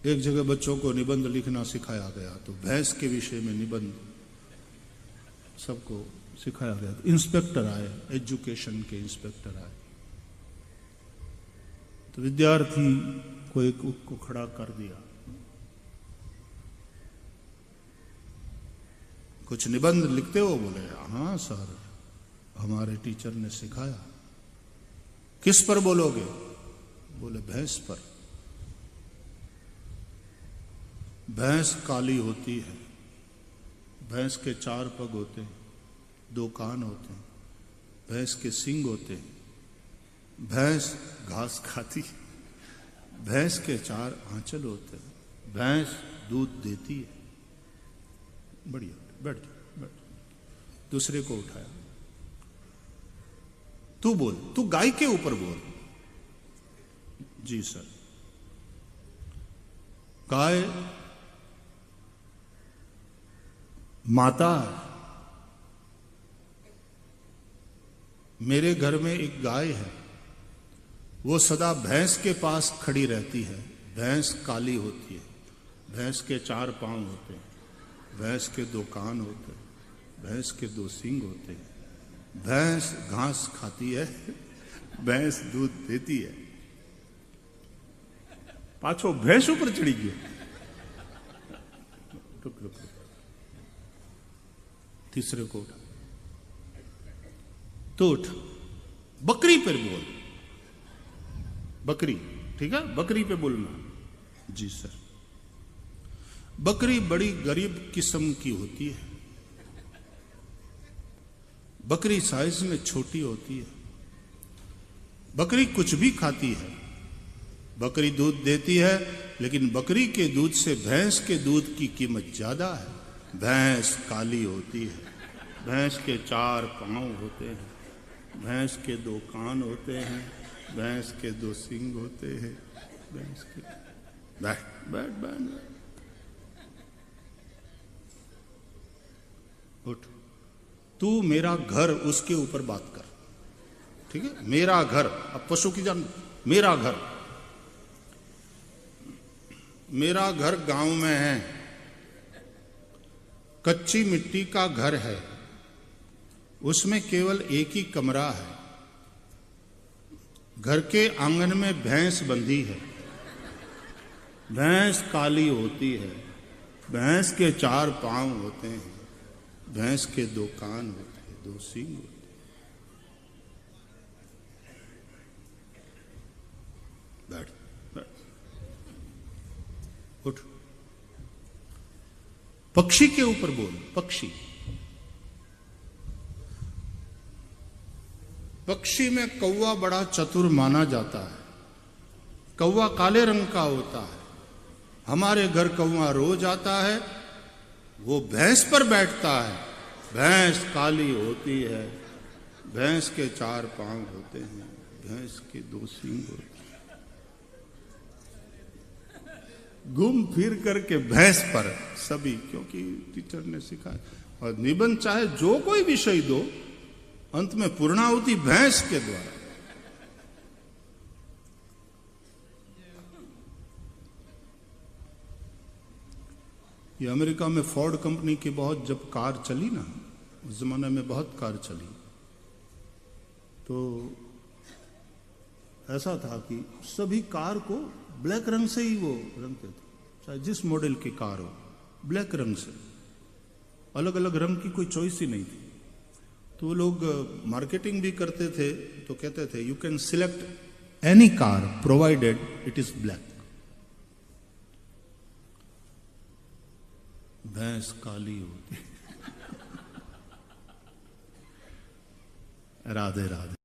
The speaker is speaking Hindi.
एक जगह बच्चों को निबंध लिखना सिखाया गया, तो भैंस के विषय में निबंध सबको सिखाया गया। तो इंस्पेक्टर आए, एजुकेशन के इंस्पेक्टर आए, तो विद्यार्थी को एक को खड़ा कर दिया, कुछ निबंध लिखते हो? बोले हाँ सर, हमारे टीचर ने सिखाया। किस पर बोलोगे? बोले भैंस पर। भैंस काली होती है, भैंस के 4 पग होते हैं, 2 कान होते हैं, भैंस के सींग होते हैं, भैंस घास खाती है, भैंस के 4 आंचल होते हैं, भैंस दूध देती है। बढ़िया, बैठ जा, बैठ। दूसरे को उठाया, तू बोल, तू गाय के ऊपर बोल। जी सर। गाय माता है। मेरे घर में एक गाय है, वो सदा भैंस के पास खड़ी रहती है। भैंस काली होती है, भैंस के 4 पांव होते हैं, भैंस के 2 कान होते हैं, भैंस के 2 सींग होते हैं, भैंस घास खाती है, भैंस दूध देती है। पाछो भैंस ऊपर चढ़ी गया। रुक रुक रुक। तीसरे को उठा, तो उठ, बकरी पर बोल। बकरी, ठीक है, बकरी पे बोलना। जी सर। बकरी बड़ी गरीब किस्म की होती है, बकरी साइज में छोटी होती है, बकरी कुछ भी खाती है, बकरी दूध देती है, लेकिन बकरी के दूध से भैंस के दूध की कीमत ज्यादा है। भैंस काली होती है, भैंस के 4 पांव होते हैं, भैंस के 2 कान होते हैं, भैंस के 2 सींग होते हैं, भैंस के। बैठ बैठ बैठ। उठ, तू मेरा घर, उसके ऊपर बात कर, ठीक है? मेरा घर, अब पशु की जान, मेरा घर, मेरा घर गांव में है, कच्ची मिट्टी का घर है, उसमें केवल एक ही कमरा है, घर के आंगन में भैंस बंधी है, भैंस काली होती है, भैंस के 4 पांव होते हैं, भैंस के 2 कान होते हैं, 2 सींग होते हैं। बैठ बैठ। उठ, पक्षी के ऊपर बोल। पक्षी, पक्षी में कौवा बड़ा चतुर माना जाता है। कौवा काले रंग का होता है। हमारे घर कौवा रोज आता है, वो भैंस पर बैठता है, भैंस काली होती है, भैंस के 4 पांव होते हैं, भैंस के 2 सींग होते हैं। घूम फिर करके भैंस पर सभी, क्योंकि टीचर ने सिखाया। और निबंध चाहे जो कोई विषय दो, अंत में पूर्णाहुति भैंस के द्वारा। ये अमेरिका में फोर्ड कंपनी की बहुत जब कार चली ना, उस जमाने में बहुत कार चली, तो ऐसा था कि सभी कार को ब्लैक रंग से ही वो रंगते थे, चाहे जिस मॉडल की कार हो, ब्लैक रंग से। अलग अलग रंग की कोई चॉइस ही नहीं थी। तो वो लोग मार्केटिंग भी करते थे, तो कहते थे you can select any car provided it is black. भैंस काली होती। राधे राधे।